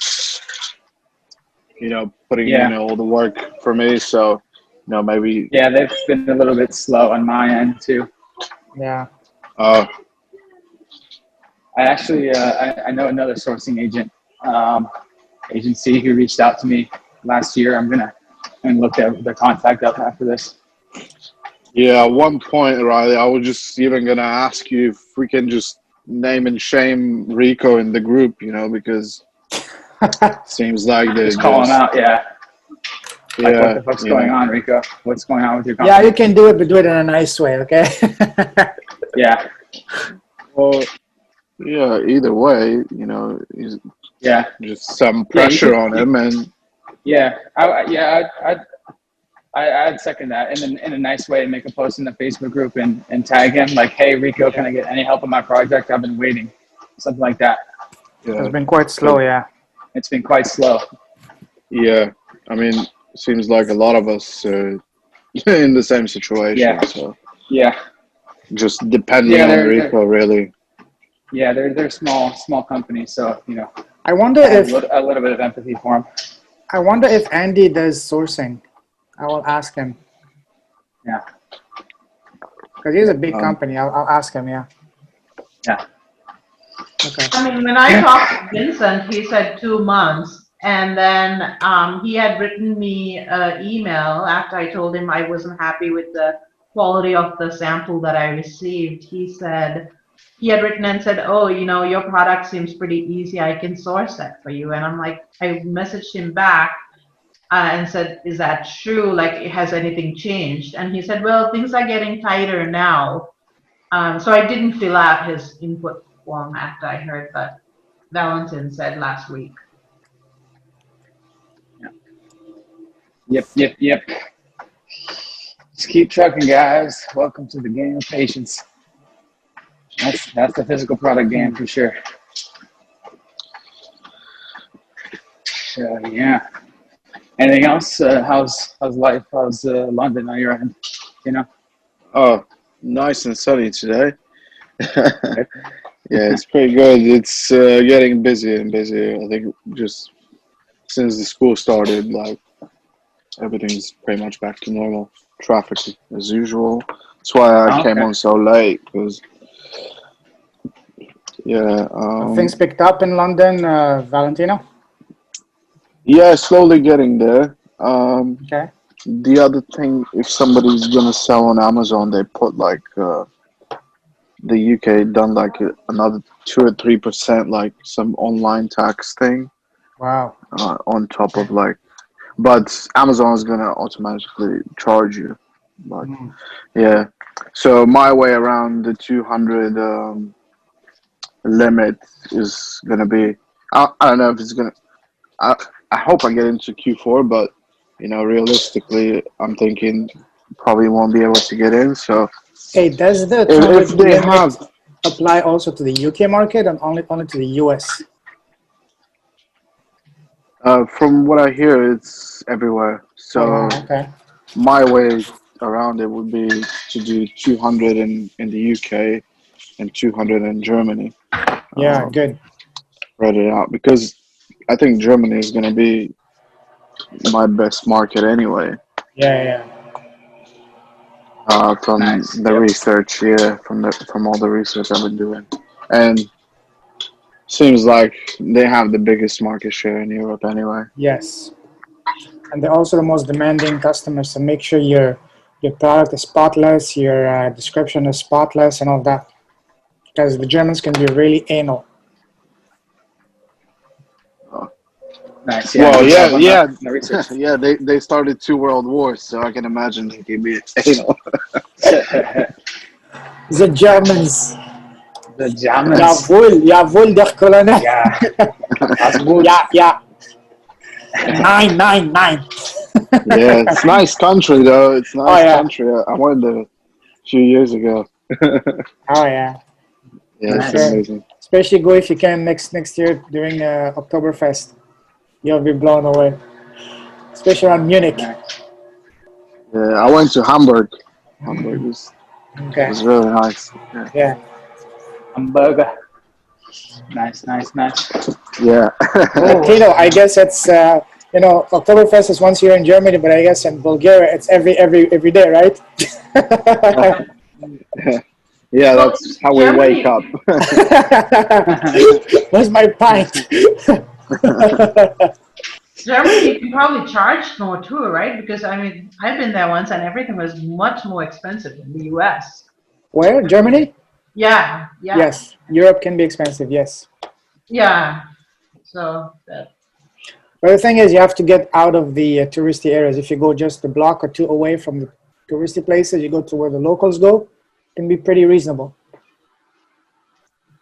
putting in all the work for me. So maybe. Yeah, they've been a little bit slow on my end too. Yeah. I actually I know another sourcing agency who reached out to me last year. I'm gonna look at the contact up after this. Yeah, at one point, Riley, I was just even gonna ask you if we can just name and shame Rico in the group, because it seems like they're just call him out. Yeah. Like, what the fuck's going on, Rico? What's going on with your company? Yeah, you can do it, but do it in a nice way, okay? Yeah. Well, yeah. Either way, just some pressure on him, and I'd second that in a nice way. Make a post in the Facebook group and tag him like, "Hey, Rico, can I get any help on my project? I've been waiting." Something like that. Yeah. It's been quite slow, yeah. It's been quite slow. Yeah, I mean, seems like a lot of us are in the same situation. Yeah. So yeah. Just depending on Rico, really. Yeah, they're small companies, so I wonder if a little bit of empathy for them. I wonder if Andy does sourcing. I will ask him. Yeah. Because he's a big company. I'll ask him. Yeah. Yeah. Okay. I mean, when I talked to Vincent, he said 2 months. And then he had written me an email after I told him I wasn't happy with the quality of the sample that I received. He had written and said, "Oh, your product seems pretty easy. I can source that for you." And I'm like, I messaged him back and said, "Is that true? Like, has anything changed?" And he said, "Well, things are getting tighter now." So I didn't fill out his input form after I heard what Valentin said last week. Yep. Just keep trucking, guys. Welcome to the game of patience. That's the physical product game for sure. Yeah. Anything else? How's life? How's London on your end? Oh, nice and sunny today. Yeah, it's pretty good. It's getting busier and busier. I think just since the school started, like everything's pretty much back to normal. Traffic as usual. That's why I came on so late, because things picked up in London, Valentino? Yeah, slowly getting there. Okay. the other thing, if somebody's gonna sell on Amazon, they put like the UK done like another 2 or 3%, like some online tax thing Wow. on top of like. But Amazon is gonna automatically charge you. But Mm. yeah, so my way around the 200 limit is gonna be. I don't know if it's gonna. I I hope I get into Q4, but realistically, I'm thinking probably won't be able to get in. So Hey, does the if 200 they limit have, apply also to the UK market and only to the US? from what I hear, it's everywhere. Oh, wow. So Okay. my way around it would be to do 200 in the UK and 200 in Germany. Yeah, Um, good. Spread it out because I think Germany is gonna be my best market anyway. Yeah, yeah. From Nice. the Yep. research, yeah, from all the research I've been doing, and seems like they have the biggest market share in Europe anyway. Yes. And they're also the most demanding customers, so make sure your product is spotless, your description is spotless, and all that. Because the Germans can be really anal. Nice. Yeah. Well, Good yeah, job on yeah, the research. yeah. They started 2 world wars, so I can imagine they can be anal. The Germans. The Germans. Jawohl, jawohl, der Colonel. Yeah. That's good. Yeah, yeah. Nine, nine, nine. Yeah, it's nice country though. It's Oh, nice yeah. country. I went there a few years ago. Oh, yeah. Yeah, For it's Nice. sure. amazing. Especially go if you can next year during Oktoberfest. You'll be blown away. Especially around Munich. Nice. Yeah, I went to Hamburg. Hamburg Okay. was really nice. Yeah. Yeah. Hamburger. Nice. Nice. Nice. Yeah. But Tino, I guess it's Oktoberfest is once a year in Germany, but I guess in Bulgaria it's every day, right? Yeah, Well, that's how we Germany- wake up. Where's my pint? Germany, you can probably charge more too, right? Because I mean, I've been there once and everything was much more expensive than the US. Where? Germany? Yeah, yeah. Yes. Europe can be expensive, yes. Yeah. So that, But the thing is, you have to get out of the touristy areas. If you go just a block or two away from the touristy places, you go to where the locals go, it can be pretty reasonable.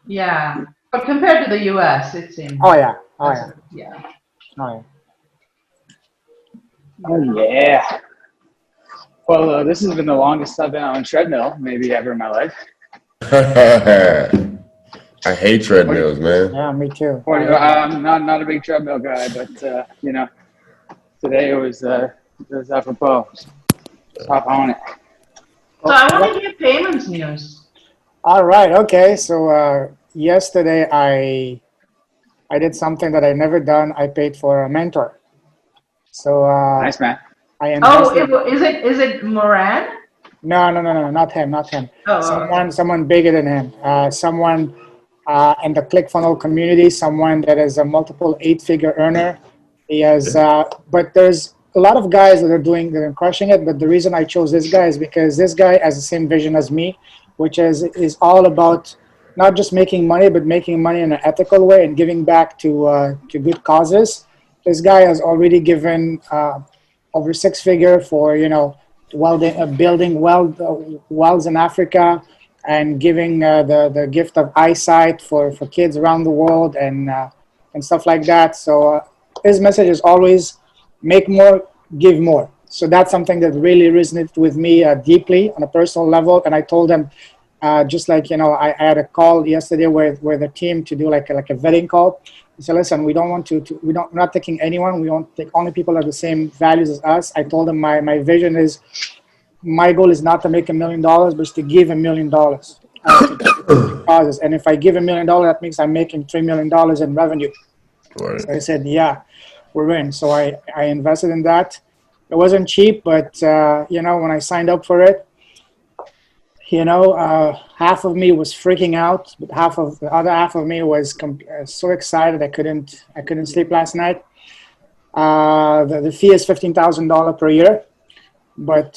yeah. But compared to the US, it seems. Oh, yeah. Oh, yeah. Yeah. Oh, yeah. Oh yeah. Well, this has been the longest I've been on a treadmill maybe ever in my life. I hate treadmills, man. Yeah, me too. Well, I'm not a big treadmill guy, but today it was apropos. Hop on it. So I want to hear payments news. All right. Okay. So yesterday I did something that I never done. I paid for a mentor. So Nice, man. I Oh, invested. is it Moran? No, not him. Oh, Someone bigger than him. Someone in the ClickFunnels community. Someone that is a multiple 8-figure earner. He has, but there's a lot of guys that are crushing it. But the reason I chose this guy is because this guy has the same vision as me, which is all about not just making money, but making money in an ethical way and giving back to good causes. This guy has already given over 6-figure for building wells in Africa and giving the gift of eyesight for kids around the world and stuff like that. So his message is always make more, give more. So that's something that really resonated with me deeply on a personal level. And I told him, just like, I had a call yesterday with the team to do like a vetting call. I said, listen, we don't want we're not taking anyone. We want to take only people that have the same values as us. I told them my vision is, my goal is not to make $1 million, but it's to give $1 million to causes. And if I give $1 million, that means I'm making $3 million in revenue. Right. So I said, yeah, we're in. So I invested in that. It wasn't cheap, but when I signed up for it, half of me was freaking out, but the other half of me was so excited I couldn't sleep last night. The fee is $15,000 per year. But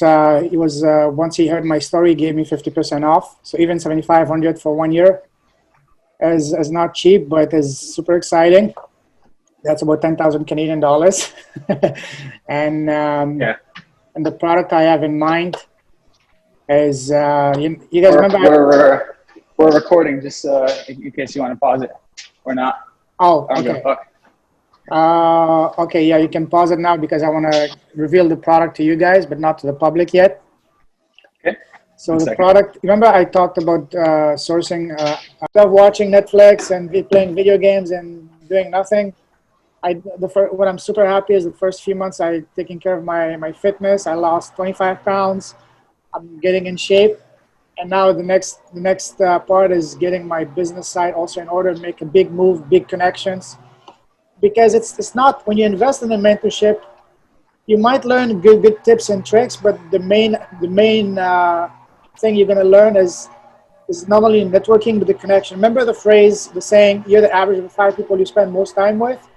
he was once he heard my story, he gave me 50% off. So even 7,500 for 1 year is not cheap, but is super exciting. That's about 10,000 Canadian dollars. And Yeah. and the product I have in mind is you guys We're, remember? we're, we're recording just in case you want to pause it or not. Oh, I don't give a okay. fuck. Okay, yeah, you can pause it now because I want to reveal the product to you guys, but not to the public yet. Okay. So One the second. product, remember I talked about sourcing, I love watching Netflix and playing video games and doing nothing. What I'm super happy is the first few months I taking care of my fitness. I lost 25 pounds. I'm getting in shape. And now the next part is getting my business side also in order, make a big move, big connections. Because it's not, when you invest in a mentorship, you might learn good tips and tricks, but the main thing you're going to learn is not only networking but the connection. Remember the saying, you're the average of the 5 people you spend most time with.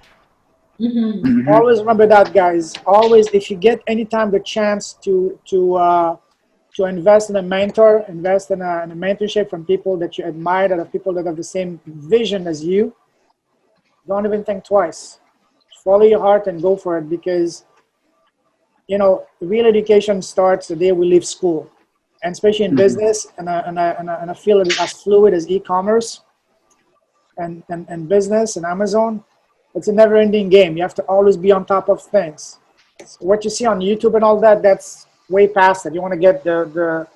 Mhm. Always remember that, guys. Always, if you get anytime the chance to invest in a mentor, invest in a mentorship from people that you admire, that are people that have the same vision as you, don't even think twice. Follow your heart and go for it, because real education starts the day we leave school, and especially in business and a field as fluid as e-commerce and business and Amazon. It's a never-ending game. You have to always be on top of things. So what you see on YouTube and all that, that's way past it. You want to get the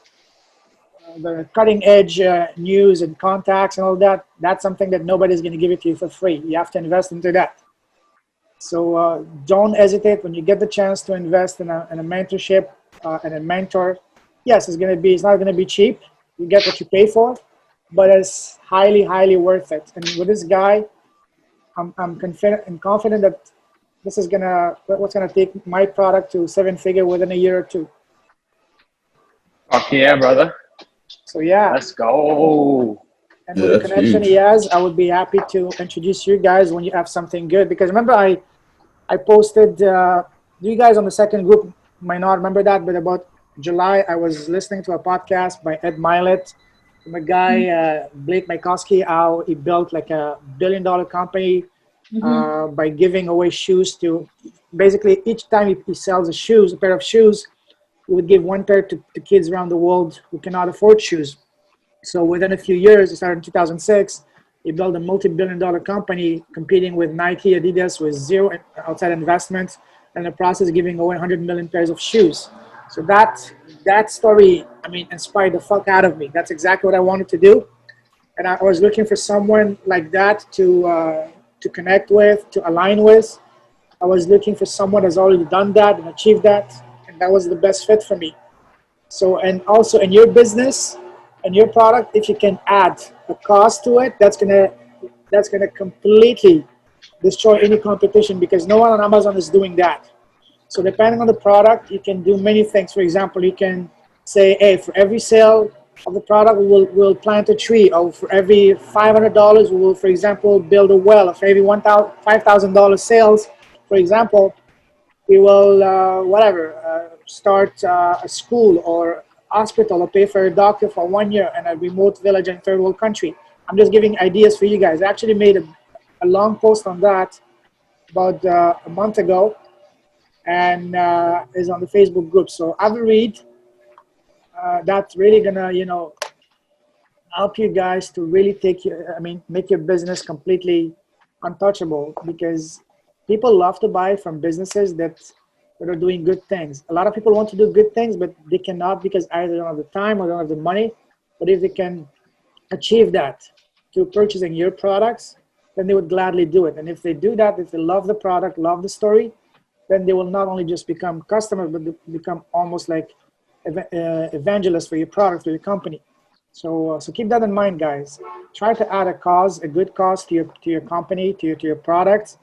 cutting edge news and contacts and all that. That's something that nobody's going to give it to you for free. You have to invest into that. So don't hesitate when you get the chance to invest in a mentorship and a mentor. Yes, it's not going to be cheap. You get what you pay for, but it's highly, highly worth it. And with this guy, I'm confident that this is what's gonna take my product to 7-figure within a year or two. Fuck yeah, brother. So yeah, Let's go. and Yeah, with the that's connection he huge. has, I would be happy to introduce you guys when you have something good. Because remember, I posted. You guys on the second group might not remember that, but about July, I was listening to a podcast by Ed Milet, from a guy Blake Mycoskie, how he built like $1 billion company by giving away shoes to, basically each time he sells a pair of shoes, he would give one pair to kids around the world who cannot afford shoes. So within a few years, it started in 2006. He built a multi-billion-dollar company competing with Nike, Adidas, with zero outside investment, and in the process giving away 100 million pairs of shoes. So that story, I mean, inspired the fuck out of me. That's exactly what I wanted to do, and I was looking for someone like that to connect with, to align with. I was looking for someone that's already done that and achieved that, and that was the best fit for me. So, and also in your business and your product, if you can add a cost to it, that's gonna completely destroy any competition, because no one on Amazon is doing that. So depending on the product, you can do many things. For example, you can say, hey, for every sale of the product, we'll plant a tree. Or for every $500, we will, for example, build a well. Or for every $5,000 sales, for example, we will start a school or hospital, or pay for a doctor for 1 year in a remote village in third world country. I'm just giving ideas for you guys. I actually made a long post on that about a month ago, and is on the Facebook group. So have a read. That's really gonna help you guys to really make your business completely untouchable, because people love to buy from businesses that are doing good things. A lot of people want to do good things, but they cannot, because either they don't have the time or don't have the money. But if they can achieve that through purchasing your products, then they would gladly do it. And if they do that, if they love the product, love the story, then they will not only just become customers, but they become almost like evangelists for your product, for your company. So keep that in mind, guys. Try to add a good cause to your company, to your product.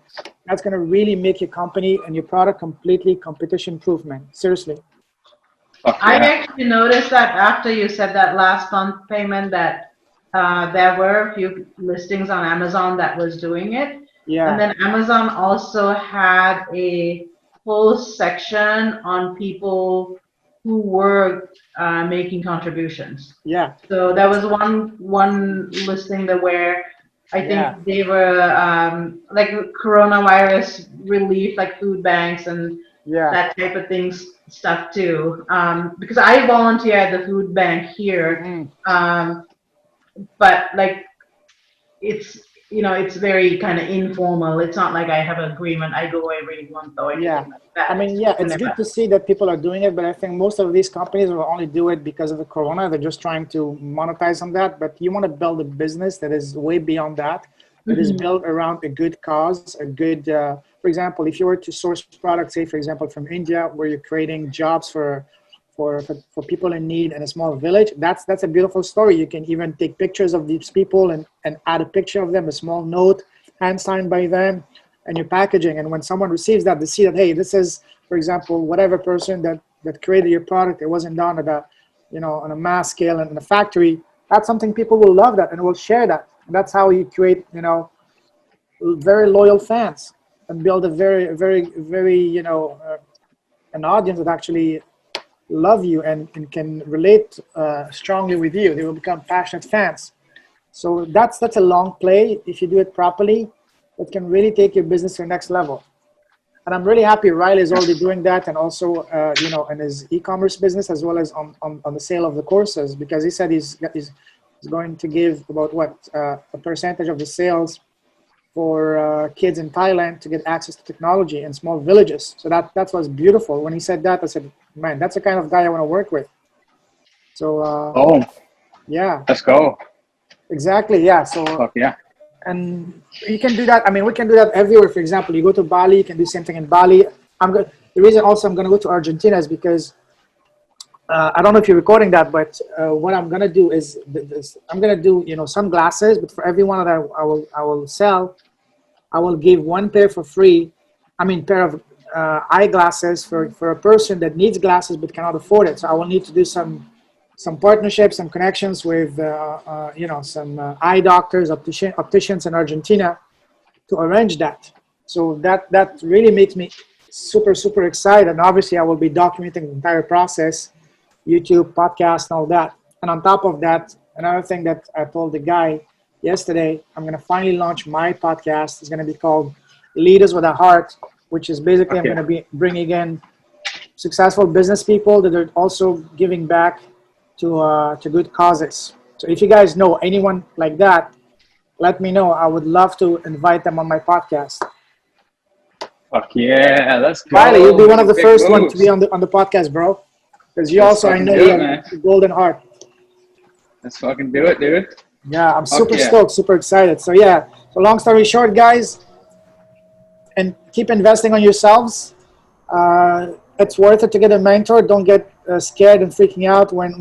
That's going to really make your company and your product completely competition-proof, man. Seriously. Fuck I yeah. actually noticed that after you said that last month payment that there were a few listings on Amazon that was doing it. Yeah. And then Amazon also had a whole section on people who were making contributions. Yeah. So that was one listing that where I think Yeah. they were like coronavirus relief, like food banks and Yeah. that type of things stuff too. Because I volunteer at the food bank here, but like it's it's very kind of informal. It's not like I have an agreement. I go every month or Yeah. anything like that. I mean, yeah, it's Whenever. good to see that people are doing it, but I think most of these companies will only do it because of the corona. They're just trying to monetize on that. But you want to build a business that is way beyond that, that is built around a good cause, a good, for example, if you were to source products, say, for example, from India, where you're creating jobs for people in need in a small village, that's a beautiful story. You can even take pictures of these people and add a picture of them, a small note, hand signed by them, and your packaging. And when someone receives that, they see that, hey, this is, for example, whatever person that created your product, it wasn't done at a, on a mass scale and in a factory. That's something people will love that and will share that. And that's how you create, very loyal fans and build a very, very, very, an audience that actually love you and can relate strongly with you. They will become passionate fans. So that's a long play. If you do it properly, it can really take your business to the next level. And I'm really happy Riley is already doing that, and also in his e-commerce business, as well as on the sale of the courses, because he said he's going to give about a percentage of the sales for kids in Thailand to get access to technology in small villages. So that was beautiful. When he said that, I said, man, that's the kind of guy I want to work with. So yeah, let's go. Exactly. Yeah. So Fuck yeah. And you can do that. I mean, we can do that everywhere. For example, you go to Bali, you can do the same thing in Bali. The reason also I'm going to go to Argentina is because I don't know if you're recording that, but what I'm going to do is I'm going to do sunglasses, but for every one that I will sell, I will give one pair for free. I mean, pair of eyeglasses for a person that needs glasses but cannot afford it. So I will need to do some partnerships, some connections with some eye doctors, opticians in Argentina to arrange that. So that really makes me super excited. And obviously I will be documenting the entire process, YouTube, podcast, and all that. And on top of that, another thing that I told the guy yesterday, I'm going to finally launch my podcast. It's going to be called Leaders with a Heart, which is basically I'm going to be bringing in successful business people that are also giving back to good causes. So if you guys know anyone like that, let me know. I would love to invite them on my podcast. Fuck yeah, let's go. Riley, you'll be one of the Big first moves. one to be on the podcast, bro. Because you Let's also, I fucking know do you it, have a golden heart. Let's fucking do it, dude. Yeah, I'm Fuck super yeah. stoked, super excited. So yeah, so long story short, guys, and keep investing on yourselves. It's worth it to get a mentor. Don't get scared and freaking out when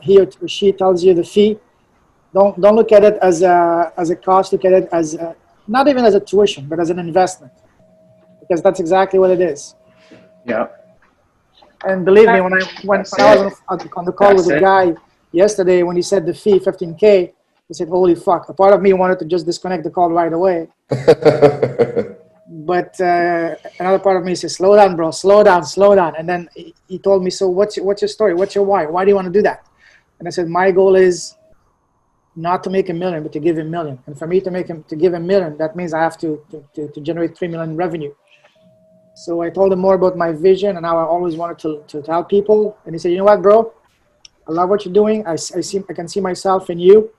he or she tells you the fee. Don't look at it as a cost. Look at it as not even as a tuition, but as an investment, because that's exactly what it is. Yeah. And believe me, when I was on the call with the guy yesterday, when he said the fee, 15K, I said, holy fuck. A part of me wanted to just disconnect the call right away. But another part of me says, slow down, bro, slow down. And then he told me, so what's your story? What's your why? Why do you want to do that? And I said, my goal is not to make $1 million, but to give $1 million. And for me to give $1 million, that means I have to generate 3 million revenue. So I told him more about my vision and how I always wanted to help people. And he said, you know what, bro? I love what you're doing. I can see myself in you.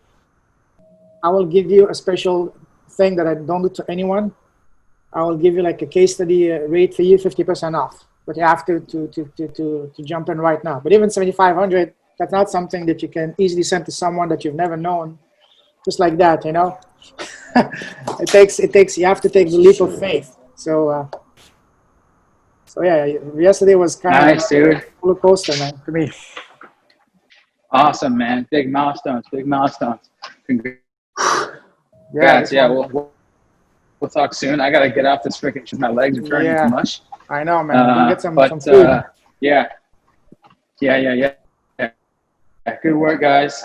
I will give you a special thing that I don't do to anyone. I will give you like a case study rate for you, 50% off. But you have to jump in right now. But even 7,500, that's not something that you can easily send to someone that you've never known. Just like that, you know. It takes. You have to take the leap of faith. So yeah, yesterday was kind of dude. roller coaster, man, for me. Awesome, man. Big milestones. Congrats. Yeah, We'll talk soon. I gotta get off this freaking. My legs are turning too much. I know, man. Go get some food. Yeah. Good work, guys.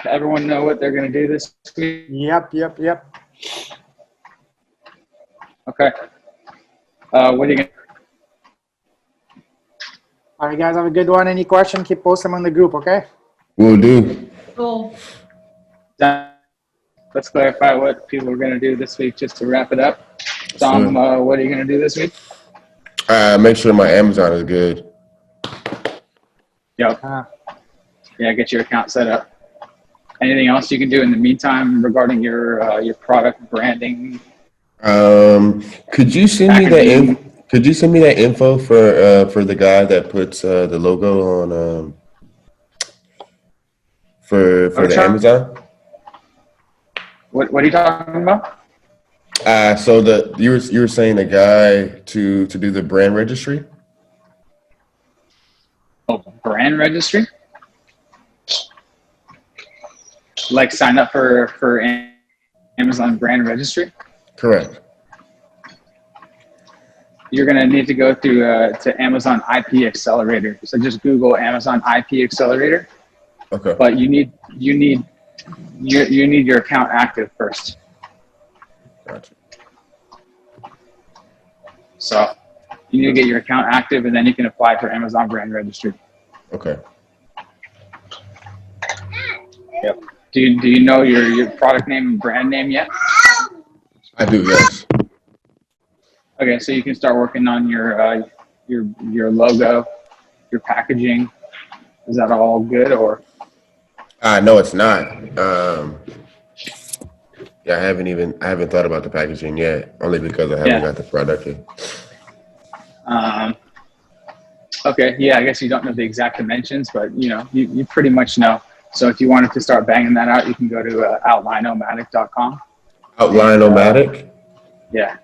Everyone know what they're gonna do this week? Yep. Okay. What are you gonna? All right, guys, have a good one. Any question, keep posting them on the group, okay? Will do. Cool. Let's clarify what people are going to do this week just to wrap it up. Tom, what are you going to do this week? Make sure my Amazon is good. Yep. Yeah, get your account set up. Anything else you can do in the meantime regarding your product branding? Could you send me that? Could you send me that info for the guy that puts the logo on for the Amazon? What are you talking about? So you were saying the guy to do the brand registry? Oh, brand registry? Like sign up for Amazon brand registry? Correct. You're gonna need to go through to Amazon IP Accelerator. So just Google Amazon IP Accelerator. Okay. But you need your account active first. Gotcha. So you need to get your account active, and then you can apply for Amazon brand registry. Okay. Yep. Do you know your product name and brand name yet? I do, yes. Okay, so you can start working on your logo, your packaging. Is that all good or? No, it's not. Yeah, I haven't thought about the packaging yet, only because I haven't got the product yet. Okay, yeah, I guess you don't know the exact dimensions, but you pretty much know. So if you wanted to start banging that out, you can go to outlineomatic.com. Outline-O-Matic? Yeah.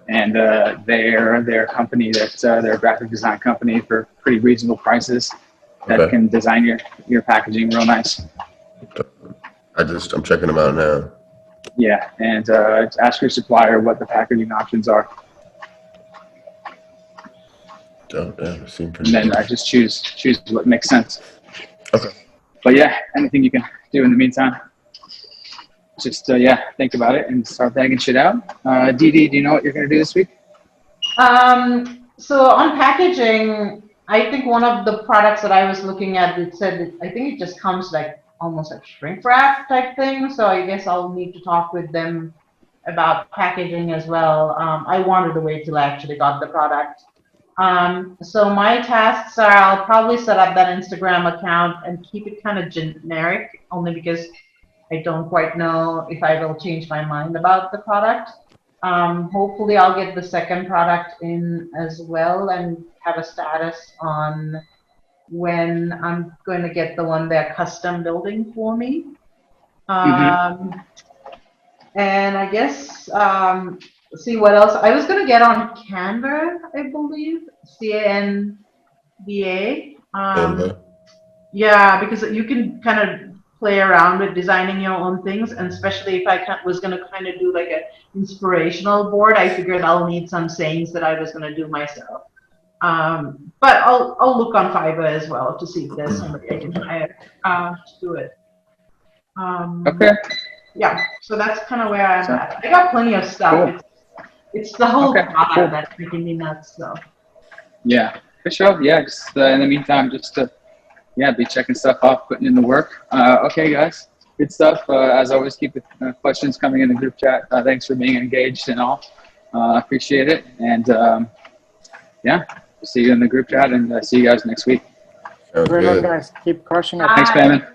And they're a company they're a graphic design company for pretty reasonable prices that can design your packaging real nice. I'm checking them out now. Yeah, and ask your supplier what the packaging options are. Oh, yeah, seem pretty. And then just choose what makes sense. Okay. But yeah, anything you can do in the meantime, just think about it and start bagging shit out. Dee, do you know what you're gonna do this week? So on packaging, I think one of the products that I was looking at, it said I think it just comes like almost like shrink wrap type thing. So I guess I'll need to talk with them about packaging as well. I wanted to wait till I actually got the product. So my tasks are I'll probably set up that Instagram account and keep it kind of generic, only because I don't quite know if I will change my mind about the product. Hopefully I'll get the second product in as well and have a status on when I'm going to get the one they're custom building for me. And I guess see what else. I was going to get on Canva, I believe, CANVA. Yeah, because you can kind of play around with designing your own things, and especially if I was going to kind of do like an inspirational board, I figured I'll need some sayings that I was going to do myself. But I'll look on Fiverr as well to see if there's somebody I can hire to do it. Okay. Yeah, so that's kind of where I'm at. I got plenty of stuff. Cool. It's the whole product that's making me nuts. So. Yeah, for sure. Yeah, just in the meantime, just to be checking stuff off, putting in the work. Okay, guys, good stuff. As always, keep the questions coming in the group chat. Thanks for being engaged and all. Appreciate it. And see you in the group chat and see you guys next week. Great luck, guys. Keep crushing it. Thanks, Payman.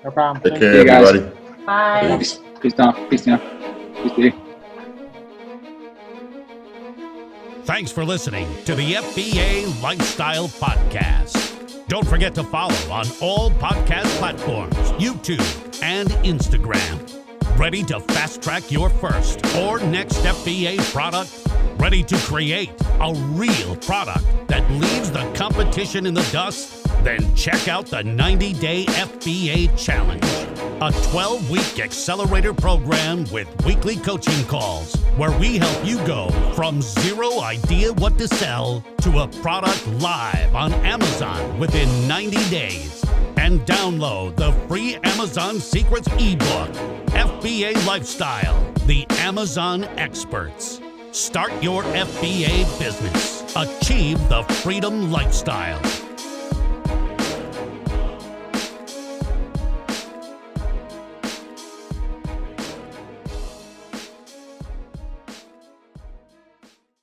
No problem. Take care, everybody. Bye. Peace, Tom. Peace, Tina. Peace, Dee. Thanks for listening to the FBA Lifestyle Podcast. Don't forget to follow on all podcast platforms, YouTube, and Instagram. Ready to fast track your first or next FBA product? Ready to create a real product that leaves the competition in the dust? Then check out the 90-Day FBA Challenge, a 12-week accelerator program with weekly coaching calls where we help you go from zero idea what to sell to a product live on Amazon within 90 days. And download the free Amazon Secrets ebook, FBA Lifestyle, the Amazon Experts. Start your FBA business. Achieve the freedom lifestyle.